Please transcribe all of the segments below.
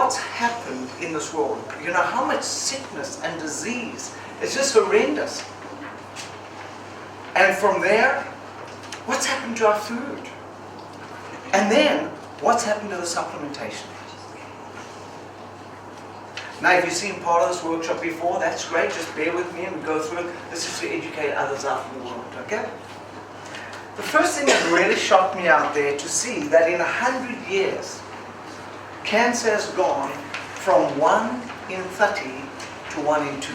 what's happened in this world. You know, how much sickness and disease. It's just horrendous. And from there, what's happened to our food? And then, what's happened to the supplementation? Now, if you've seen part of this workshop before, that's great. Just bear with me and go through it. This is to educate others out in the world, okay? The first thing that really shocked me out there to see that in 100 years, cancer has gone from 1 in 30 to 1 in 2.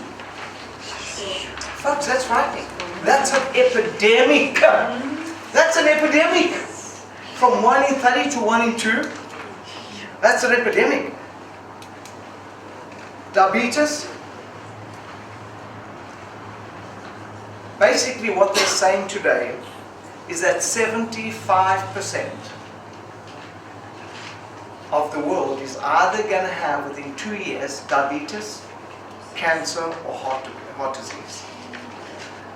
Folks, that's frightening. That's an epidemic. That's an epidemic. From 1 in 30 to 1 in 2. That's an epidemic. Diabetes. Basically what they're saying today is that 75% of the world is either going to have within 2 years diabetes, cancer or heart disease.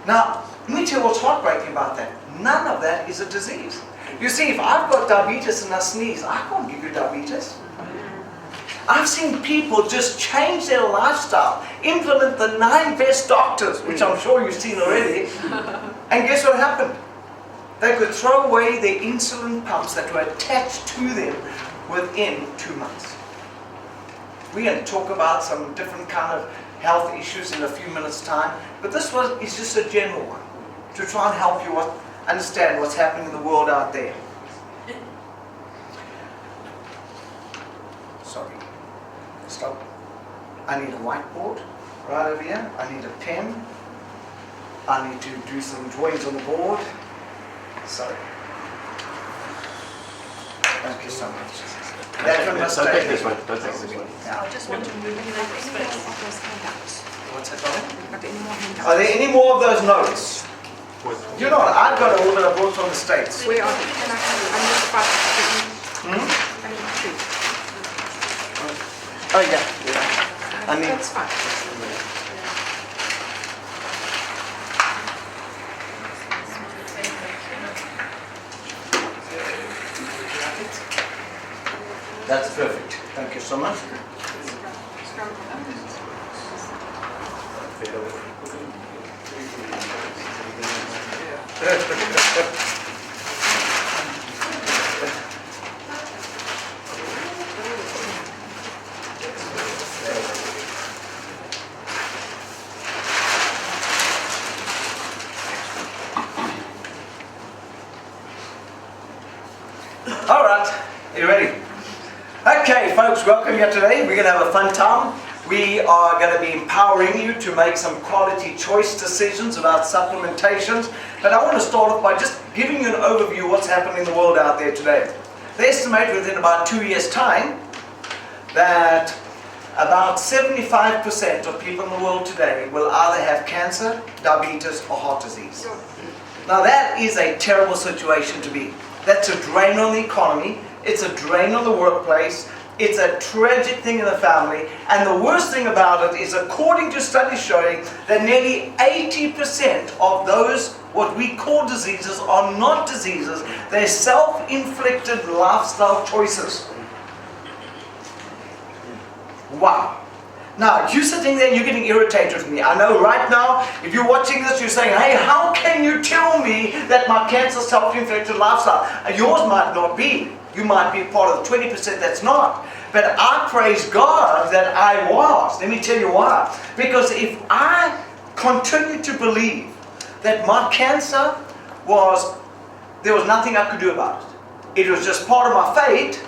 Now, let me tell you what's heartbreaking about that. None of that is a disease. You see, if I've got diabetes and I sneeze, I can't give you diabetes. I've seen people just change their lifestyle, implement the 9 best doctors, which I'm sure you've seen already, and guess what happened? They could throw away their insulin pumps that were attached to them within 2 months. We're going to talk about some different kind of health issues in a few minutes' time, but this one is just a general one, to try and help you understand what's happening in the world out there. Sorry. Stop. I need a whiteboard right over here. I need a pen. I need to do some drawings on the board. Sorry. Thank you so much. That one must Don't stay. take this one. Don't take this one. Yeah. I just want to move in the space. What's that, darling? Are there any more handouts? Are there any more of those notes? You know what? I've got all that I brought from the States. Where are they? Can I have it? I'm just about to Hmm? I need two. Oh yeah. I need. That's fine. That's perfect. Thank you so much. All right, are you ready? Okay, folks, welcome here today. We're going to have a fun time. We are going to be empowering you to make some quality choice decisions about supplementations. But I want to start off by just giving you an overview of what's happening in the world out there today. They estimate within about 2 years' time that about 75% of people in the world today will either have cancer, diabetes, or heart disease. Now that is a terrible situation to be. That's a drain on the economy. It's a drain on the workplace. It's a tragic thing in the family. And the worst thing about it is, according to studies showing that nearly 80% of those what we call diseases are not diseases. They're self-inflicted lifestyle choices. Wow. Now, you're sitting there and you're getting irritated with me. I know right now, if you're watching this, you're saying, hey, how can you tell me that my cancer is self-inflicted lifestyle? And yours might not be. You might be part of the 20% that's not. But I praise God that I was. Let me tell you why. Because if I continue to believe that my cancer there was nothing I could do about it. It was just part of my fate,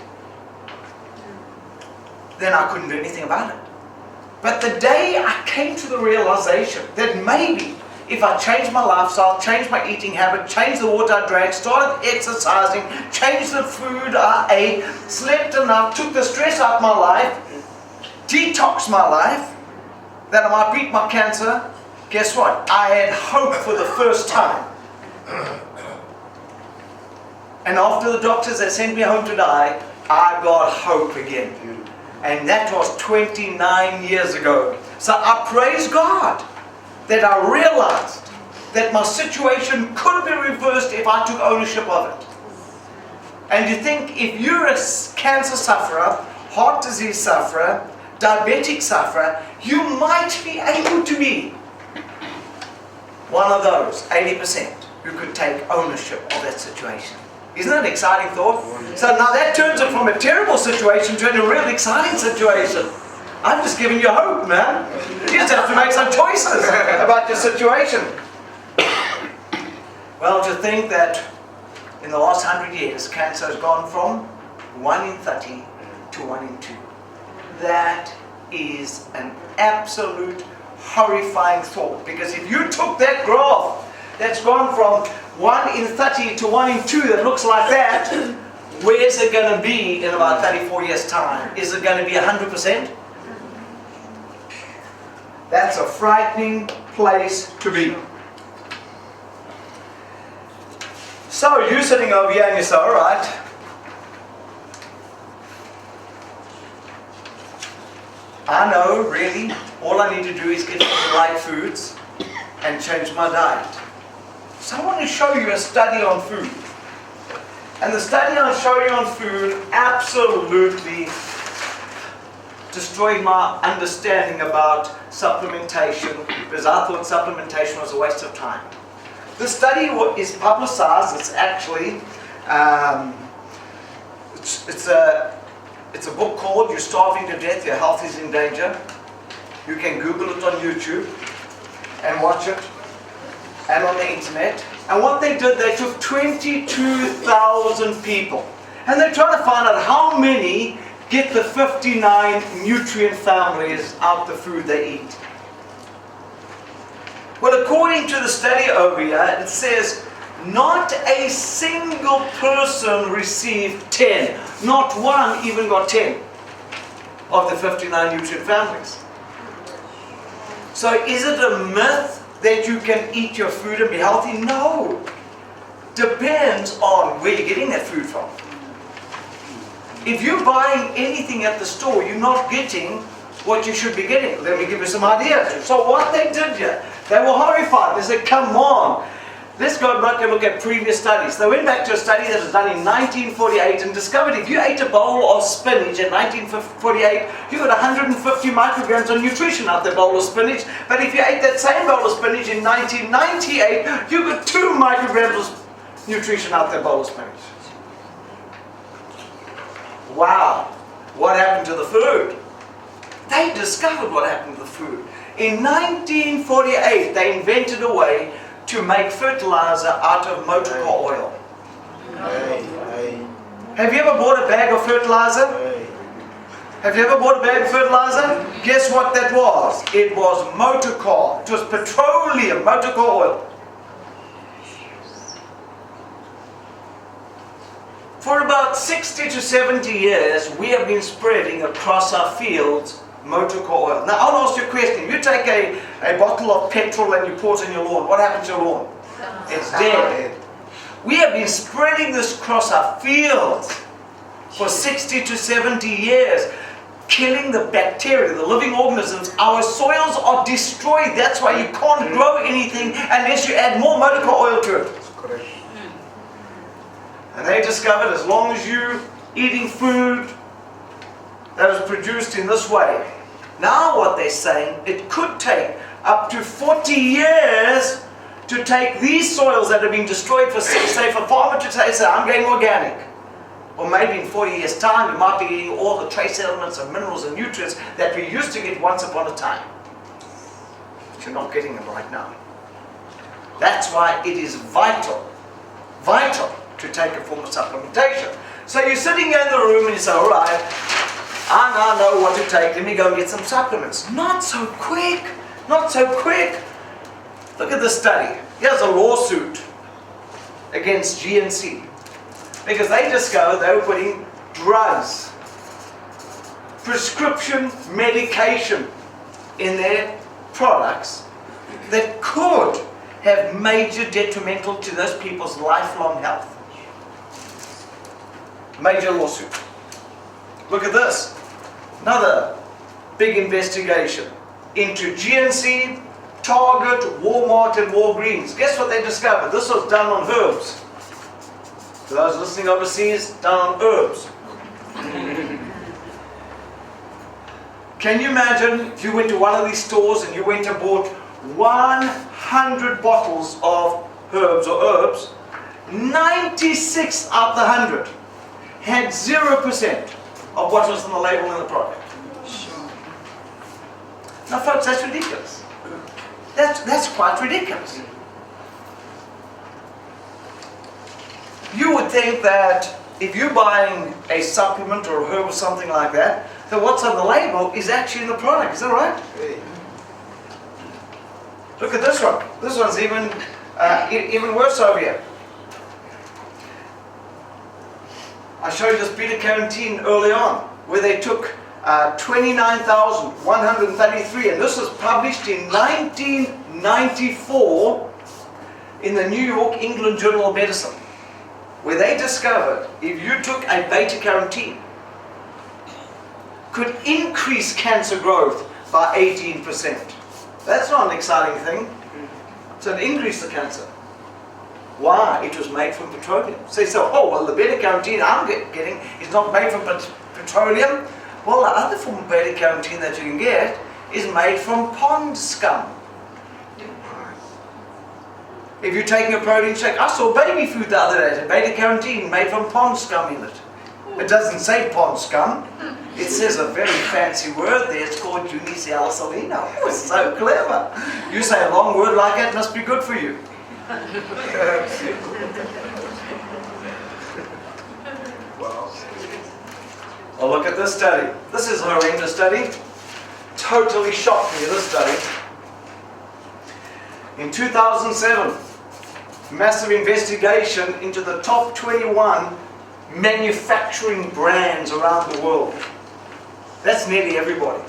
then I couldn't do anything about it. But the day I came to the realization that maybe if I changed my lifestyle, changed my eating habit, changed the water I drank, started exercising, changed the food I ate, slept enough, took the stress out of my life, detoxed my life, that I might beat my cancer, guess what? I had hope for the first time. And after the doctors that sent me home to die, I got hope again. And that was 29 years ago. So I praise God that I realized that my situation could be reversed if I took ownership of it. And you think if you're a cancer sufferer, heart disease sufferer, diabetic sufferer, you might be able to be one of those 80% who could take ownership of that situation. Isn't that an exciting thought? So now that turns it from a terrible situation to a real exciting situation. I'm just giving you hope, man. You just have to make some choices about your situation. Well, to think that in the last 100 years, cancer has gone from 1 in 30 to 1 in 2. That is an absolute horrifying thought. Because if you took that graph that's gone from 1 in 30 to 1 in 2 that looks like that, where's it going to be in about 34 years' time? Is it going to be 100%? That's a frightening place to be. So you're sitting over here and you say, all right, I know really all I need to do is get the right foods and change my diet. So I want to show you a study on food. And the study I'll show you on food absolutely destroyed my understanding about supplementation, because I thought supplementation was a waste of time. The study is publicized. It's actually it's a book called "You're Starving to Death, Your Health is in Danger." You can Google it on YouTube and watch it, and on the internet. And what they did, they took 22,000 people, and they're trying to find out how many get the 59 nutrient families out the food they eat. Well, according to the study over here, it says not a single person received 10. Not one even got 10 of the 59 nutrient families. So is it a myth that you can eat your food and be healthy? No. Depends on where you're getting that food from. If you're buying anything at the store, you're not getting what you should be getting. Let me give you some ideas. So what they did here, they were horrified. They said, come on, let's go back and look at previous studies. They went back to a study that was done in 1948 and discovered if you ate a bowl of spinach in 1948, you got 150 micrograms of nutrition out that bowl of spinach. But if you ate that same bowl of spinach in 1998, you got 2 micrograms of nutrition out that bowl of spinach. Wow, what happened to the food? They discovered what happened to the food. In 1948, they invented a way to make fertilizer out of motor car oil. Have you ever bought a bag of fertilizer? Have you ever bought a bag of fertilizer? Guess what that was? It was motor car. It was petroleum, motor car oil. For about 60 to 70 years, we have been spreading across our fields motor car oil. Now, I'll ask you a question. You take a bottle of petrol and you pour it in your lawn. What happens to your lawn? It's dead. We have been spreading this across our fields for 60 to 70 years, killing the bacteria, the living organisms. Our soils are destroyed. That's why you can't grow anything unless you add more motor car oil to it. And they discovered as long as you're eating food that was produced in this way. Now what they're saying, it could take up to 40 years to take these soils that have been destroyed for, say, for farmer to say, I'm going organic. Or maybe in 40 years' time, you might be getting all the trace elements of minerals and nutrients that we used to get once upon a time. But you're not getting them right now. That's why it is vital to take a form of supplementation. So you're sitting here in the room and you say, all right, I now know what to take. Let me go and get some supplements. Not so quick. Not so quick. Look at this study. Here's a lawsuit against GNC because they discovered they were putting drugs, prescription medication in their products that could have major detrimental to those people's lifelong health. Major lawsuit. Look at this. Another big investigation into GNC, Target, Walmart and Walgreens. Guess what they discovered? This was done on herbs. For those listening overseas, done on herbs. Can you imagine if you went to one of these stores and you went and bought 100 bottles of herbs or herbs, 96 out of the 100 had 0% of what was on the label in the product. Now folks, that's ridiculous. That's quite ridiculous. You would think that if you're buying a supplement or a herb or something like that, that what's on the label is actually in the product. Is that right? Look at this one. This one's even worse over here. I showed you this beta-carotene early on, where they took 29,133, and this was published in 1994 in the New York England Journal of Medicine, where they discovered if you took a beta-carotene, could increase cancer growth by 18%. That's not an exciting thing. So it increased the cancer. Why? It was made from petroleum. So you say, oh, well, the beta-carotene I'm getting is not made from petroleum. Well, the other form of beta-carotene that you can get is made from pond scum. If you're taking a protein shake, I saw baby food the other day, beta-carotene made from pond scum in it. It doesn't say pond scum. It says a very fancy word there. It's called unisalsalino. Oh, so clever. You say a long word like that must be good for you. Oh, look at this study. This is a horrendous study. Totally shocked me, this study. In 2007, massive investigation into the top 21 manufacturing brands around the world. That's nearly everybody.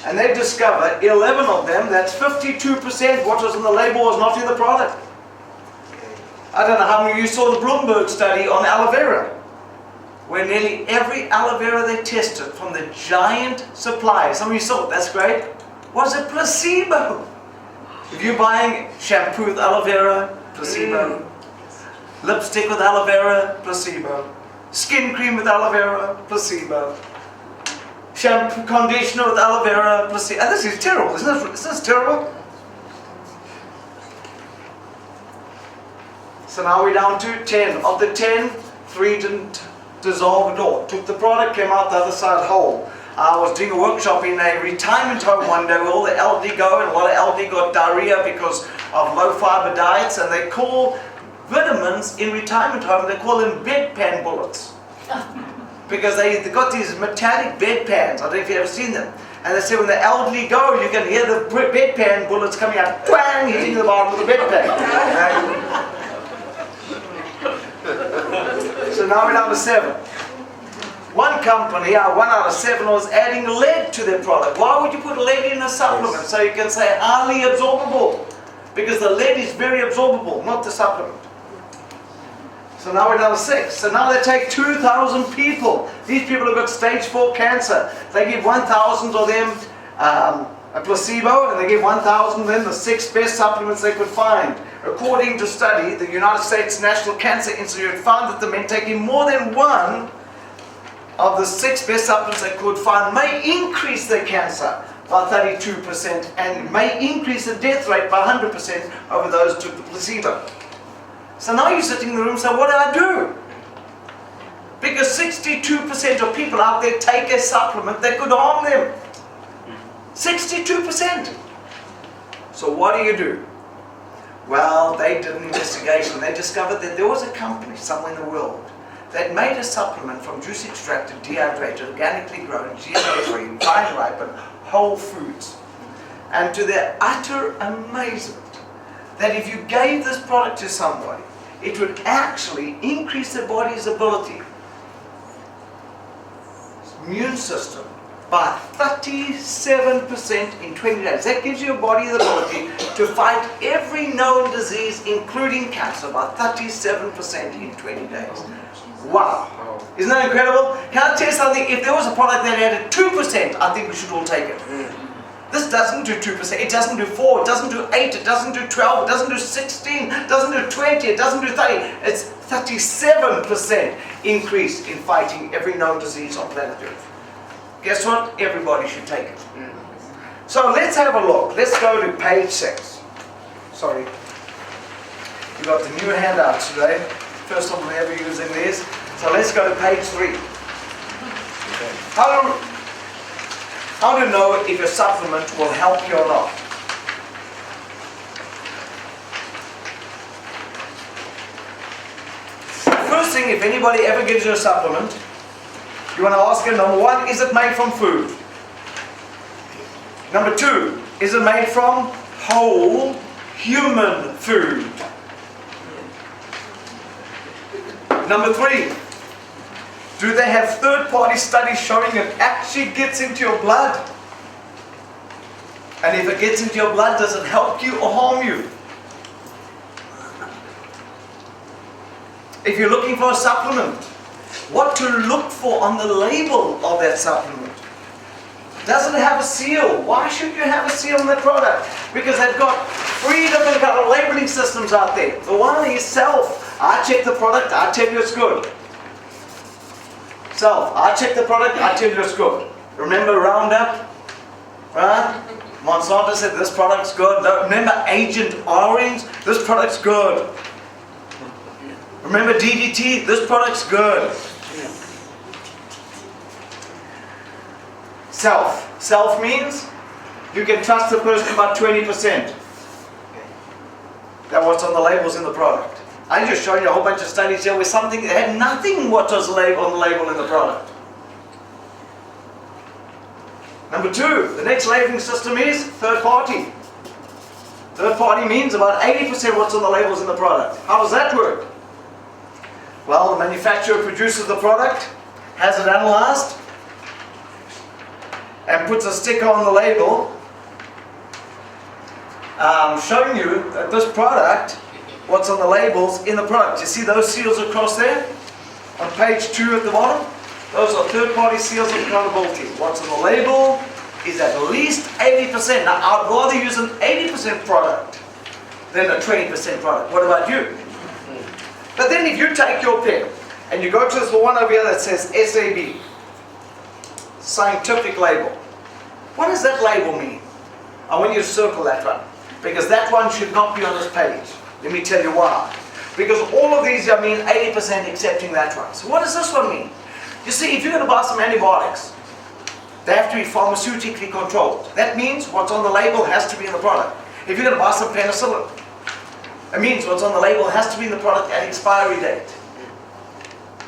And they discovered 11 of them, that's 52%, what was on the label was not in the product. I don't know how many of you saw the Bloomberg study on aloe vera, where nearly every aloe vera they tested from the giant suppliers, some of you saw it, that's great, was a placebo. If you're buying shampoo with aloe vera, placebo. Lipstick with aloe vera, placebo. Skin cream with aloe vera, placebo. Shampoo, conditioner with aloe vera, placebo. And this is terrible, isn't this terrible? So now we're down to 10. Of the 10, 3 didn't dissolve at all. Took the product, came out the other side whole. I was doing a workshop in a retirement home one day where all the LD go, and a lot of LD got diarrhea because of low fiber diets, and they call vitamins in retirement home, they call them bedpan bullets. Because they got these metallic bedpans, I don't know if you've ever seen them. And they say when the elderly go, you can hear the bedpan bullets coming out, twang, hitting the bottom of the bedpan. So now we're down to 7. One company, 1 out of 7, was adding lead to their product. Why would you put lead in a supplement? So you can say highly absorbable. Because the lead is very absorbable, not the supplement. So now we're down to 6. So now they take 2,000 people. These people have got stage 4 cancer. They give 1,000 of them a placebo, and they give 1,000 of them the 6 best supplements they could find. According to a study, the United States National Cancer Institute found that the men taking more than one of the 6 best supplements they could find may increase their cancer by 32% and may increase the death rate by 100% over those who took the placebo. So now you're sitting in the room and say, what do I do? Because 62% of people out there take a supplement that could harm them. 62%. So what do? Well, they did an investigation. They discovered that there was a company somewhere in the world that made a supplement from juice extracted, dehydrated, organically grown, GMO-free, vine ripened, whole foods. And to their utter amazement, that if you gave this product to somebody, it would actually increase their body's ability, immune system, by 37% in 20 days. That gives your body the ability to fight every known disease, including cancer, by 37% in 20 days. Wow. Isn't that incredible? Can I tell you something? If there was a product that added 2%, I think we should all take it. This doesn't do 2%, it doesn't do 4, it doesn't do 8, it doesn't do 12, it doesn't do 16, it doesn't do 20, it doesn't do 30. It's 37% increase in fighting every known disease on planet Earth. guess what? Everybody should take it. So let's have a look. Let's go to page 6. Sorry. You got the new handouts today. First time I'm ever using these. So let's go to page 3. How to know if a supplement will help you or not. First thing, if anybody ever gives you a supplement, you want to ask them, number 1, is it made from food? Number 2, is it made from whole human food? Number 3, do they have third-party studies showing it actually gets into your blood? And if it gets into your blood, does it help you or harm you? If you're looking for a supplement, what to look for on the label of that supplement? Does it have a seal? Why should you have a seal on that product? Because they've got 3 different kind of labeling systems out there. The one is self. I check the product, I tell you it's good. Self. I check the product, I tell you it's good. Remember Roundup? Right? Monsanto said this product's good. Remember Agent Orange? This product's good. Remember DDT? This product's good. Self. Self means you can trust the person about 20%. That's what's on the labels in the product. I just showed you a whole bunch of studies here with something that had nothing what was on the label in the product. Number 2, the next labeling system is third party. Third party means about 80% what's on the labels in the product. How does that work? Well, the manufacturer produces the product, has it analyzed, and puts a sticker on the label showing you that this product, what's on the labels in the product. You see those seals across there? On page 2 at the bottom? Those are third-party seals of accountability. What's on the label is at least 80%. Now, I'd rather use an 80% product than a 20% product. What about you? But then if you take your pen and you go to the one over here that says SAB, scientific label. What does that label mean? I want you to circle that one, because that one should not be on this page. Let me tell you why. Because all of these mean 80% accepting that one. So what does this one mean? You see, if you're going to buy some antibiotics, they have to be pharmaceutically controlled. That means what's on the label has to be in the product. If you're going to buy some penicillin, it means what's on the label has to be in the product at expiry date.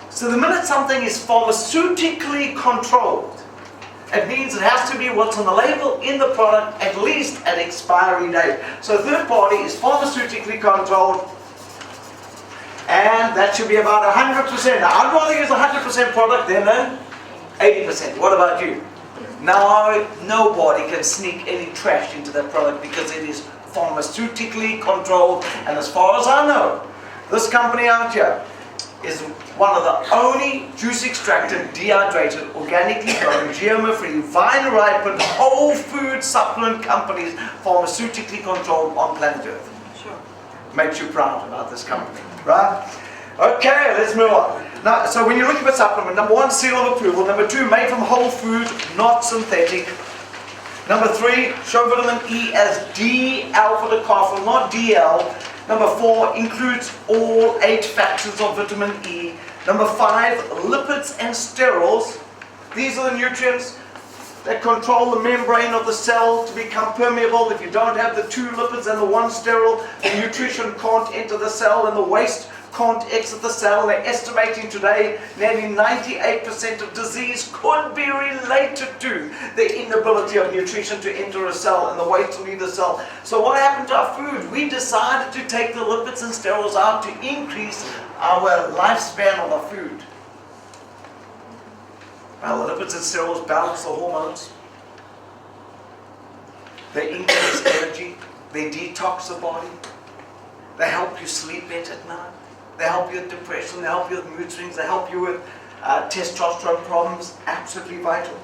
So the minute something is pharmaceutically controlled, it means it has to be what's on the label in the product at least at expiry date. So third party is pharmautically controlled, and that should be about 100%. Now, I'd rather use a 100% product than an 80%. What about you? Now, nobody can sneak any trash into that product because it is pharmaceutically controlled. And as far as I know, this company out here is one of the only juice extracted, dehydrated, organically grown, GMO-free, vine-ripened, whole food supplement companies pharmaceutically controlled on planet Earth. Sure. Makes you proud about this company, right? Okay, let's move on. Now, so when you're looking for supplement, number 1, seal of approval. Number 2, made from whole food, not synthetic. Number 3, show vitamin E as DL for the cough, not DL. Number 4, includes all 8 factors of vitamin E. Number 5, lipids and sterols. These are the nutrients that control the membrane of the cell to become permeable. If you don't have the 2 lipids and the 1 sterol, the nutrition can't enter the cell and the waste can't exit the cell. They're estimating today nearly 98% of disease could be related to the inability of nutrition to enter a cell and the waste to leave the cell. So what happened to our food? We decided to take the lipids and sterols out to increase our lifespan of our food. Well, the lipids and sterols balance the hormones. They increase energy. They detox the body. They help you sleep better at night. They help you with depression. They help you with mood swings. They help you with testosterone problems. Absolutely vital.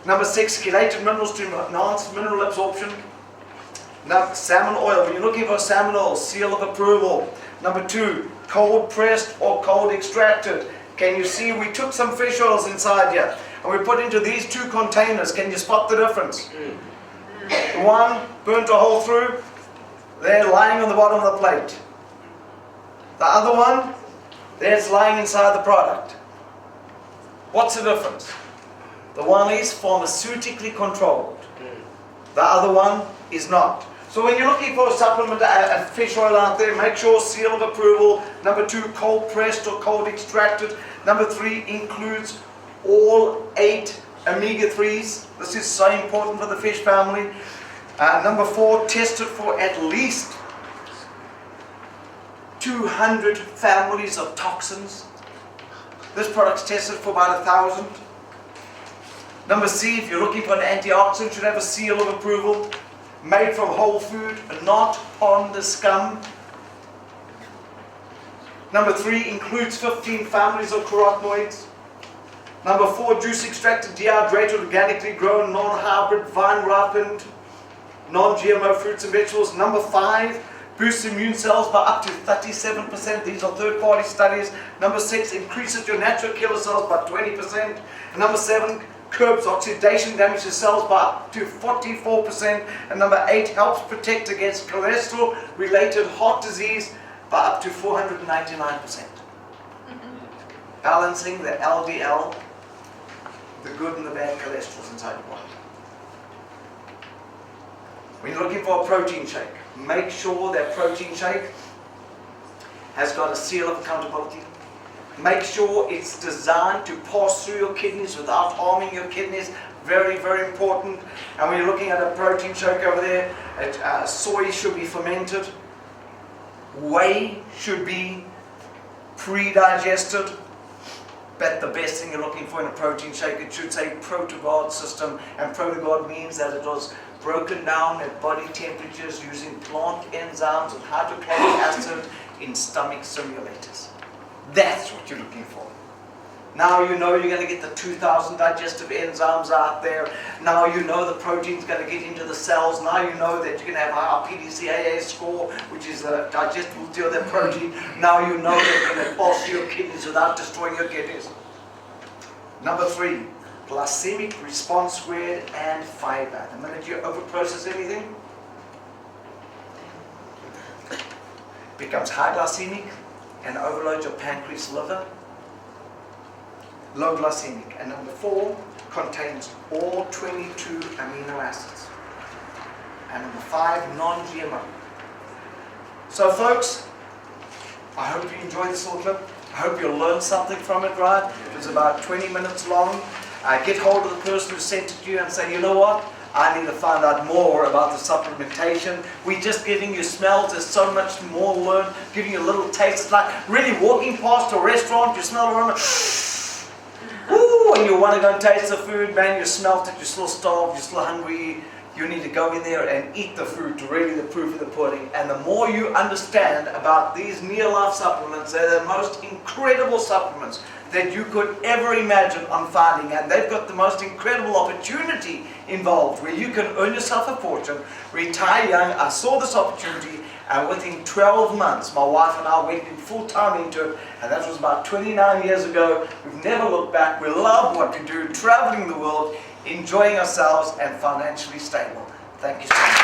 Number 6, chelated minerals to enhance mineral absorption. Now, salmon oil. When you're looking for salmon oil, seal of approval. Number 2, cold pressed or cold extracted. Can you see we took some fish oils inside here? and we put into these two containers. Can you spot the difference? The one burnt a hole through, there lying on the bottom of the plate. The other one, there it's lying inside the product. What's the difference? The one is pharmaceutically controlled. The other one is not. So when you're looking for a supplement, a fish oil out there, make sure seal of approval. Number 2, cold pressed or cold extracted. Number 3, includes all 8 omega-3s. This is so important for the fish family. Number 4, tested for at least 200 families of toxins. This product's tested for about 1,000. Number C, if you're looking for an antioxidant, should have a seal of approval. Made from whole food, not on the scum. Number 3, includes 15 families of carotenoids. Number 4, juice extracted, dehydrated, organically grown, non-hybrid, vine-ripened, non-GMO fruits and vegetables. Number 5, boosts immune cells by up to 37%. These are third-party studies. Number 6, increases your natural killer cells by 20%. And number 7, curbs oxidation damage to cells by up to 44%. And number 8, helps protect against cholesterol-related heart disease by up to 499%. Balancing the LDL, the good and the bad cholesterol inside your body. When you're looking for a protein shake, make sure that protein shake has got a seal of accountability. Make sure it's designed to pass through your kidneys without harming your kidneys. Very, very important. And when you're looking at a protein shake over there, soy should be fermented. Whey should be pre-digested. But the best thing you're looking for in a protein shake, it should say Protogard system. And Protogard means that it was broken down at body temperatures using plant enzymes and hydrochloric acid in stomach simulators. That's what you're looking for. Now you know you're going to get the 2,000 digestive enzymes out there. Now you know the protein's going to get into the cells. Now you know that you're going to have a high PDCAA score, which is the digestibility of that protein. Now you know that you're going to pass through your kidneys without destroying your kidneys. Number 3, glycemic response squared and fiber. The minute you overprocess anything, it becomes high glycemic and overloads your pancreas, liver. Low glycemic. And number 4, contains all 22 amino acids. And number 5, non-GMO. So folks, I hope you enjoyed this little clip. I hope you'll learn something from it, right? It's about 20 minutes long. Get hold of the person who sent it to you and say, you know what? I need to find out more about the supplementation. We're just giving you smells. There's so much more to learn. Giving you a little taste. It's like really walking past a restaurant. You smell the aroma. Ooh, and you want to go and taste the food, man. You smelt it. You're still starved. You're still hungry. You need to go in there and eat the food to really the proof of the pudding. And the more you understand about these near-life supplements, they're the most incredible supplements that you could ever imagine on finding. And they've got the most incredible opportunity involved where you can earn yourself a fortune, retire young. I saw this opportunity and within 12 months, my wife and I went in full time into it, and that was about 29 years ago. We've never looked back. We love what we do, traveling the world, enjoying ourselves and financially stable. Thank you so much.